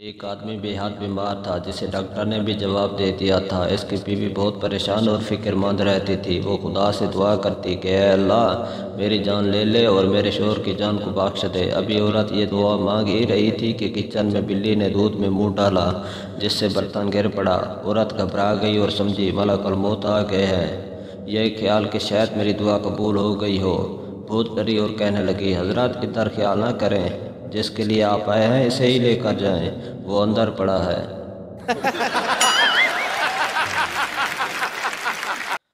एक आदमी बेहद बीमार था जिसे डॉक्टर ने भी जवाब दे दिया था। इसकी बीवी बहुत परेशान और फिक्रमंद रहती थी। वो खुदा से दुआ करती कि ऐ अल्लाह मेरी जान ले ले और मेरे शोहर की जान को बख्श दे। अभी औरत ये दुआ मांग ही रही थी कि किचन में बिल्ली ने दूध में मुंह डाला जिससे बर्तन गिर पड़ा। औरत घबरा गई और समझी मलकुल मौत आ गए हैं। यह ख्याल कि शायद मेरी दुआ कबूल हो गई हो भूत डरी और कहने लगी, हजरत इधर ख्याल ना करें, जिसके लिए आप आए हैं इसे ही लेकर जाएं, वो अंदर पड़ा है।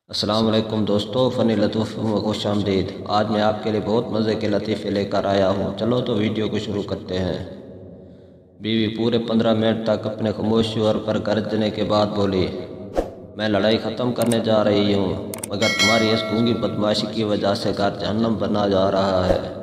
अस्सलाम वालेकुम दोस्तों, फ़नी लतीफ़ में खुश आमदीद। आज मैं आपके लिए बहुत मज़े के लतीफ़े लेकर आया हूँ। चलो तो वीडियो को शुरू करते हैं। बीवी पूरे 15 मिनट तक अपने खामोश शोहर पर गरजने के बाद बोली, मैं लड़ाई ख़त्म करने जा रही हूँ, मगर तुम्हारी इस गूंगी बदमाशी की वजह से घर जहन्नम बना जा रहा है।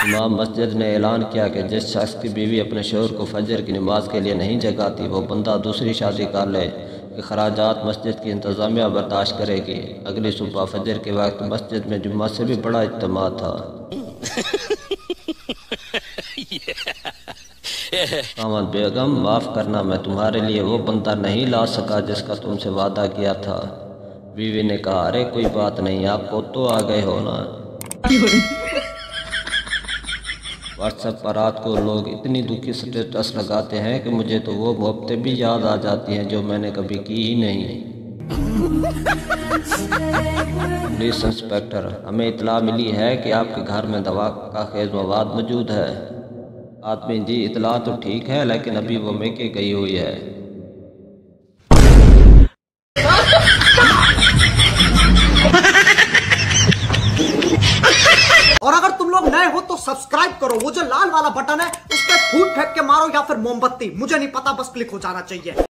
इमाम मस्जिद ने ऐलान किया कि जिस शख्स की बीवी अपने शोहर को फजर की नमाज के लिए नहीं जगाती वो बंदा दूसरी शादी कर ले कि खराजात मस्जिद की इंतज़ामिया बर्दाश्त करेगी। अगली सुबह फजर के वक्त मस्जिद में जुम्मा से भी बड़ा इज्तिमा था। कामत बेगम, माफ़ करना, मैं तुम्हारे लिए वो बंदा नहीं ला सका जिसका तुमसे वादा किया था। बीवी ने कहा, अरे कोई बात नहीं, आप तो आ गए हो ना। व्हाट्सएप पर रात को लोग इतनी दुखी स्टेटस लगाते हैं कि मुझे तो वो मोहब्बतें भी याद आ जाती हैं जो मैंने कभी की ही नहीं। पुलिस इंस्पेक्टर, हमें इतला मिली है कि आपके घर में दवा का खेज मवाद मौजूद है। आदमी, जी इतला तो ठीक है लेकिन अभी वो मैके गई हुई है। और अगर तुम लोग नए हो तो सब्सक्राइब करो, वो जो लाल वाला बटन है उस पर फूट फेंक के मारो या फिर मोमबत्ती, मुझे नहीं पता, बस क्लिक हो जाना चाहिए।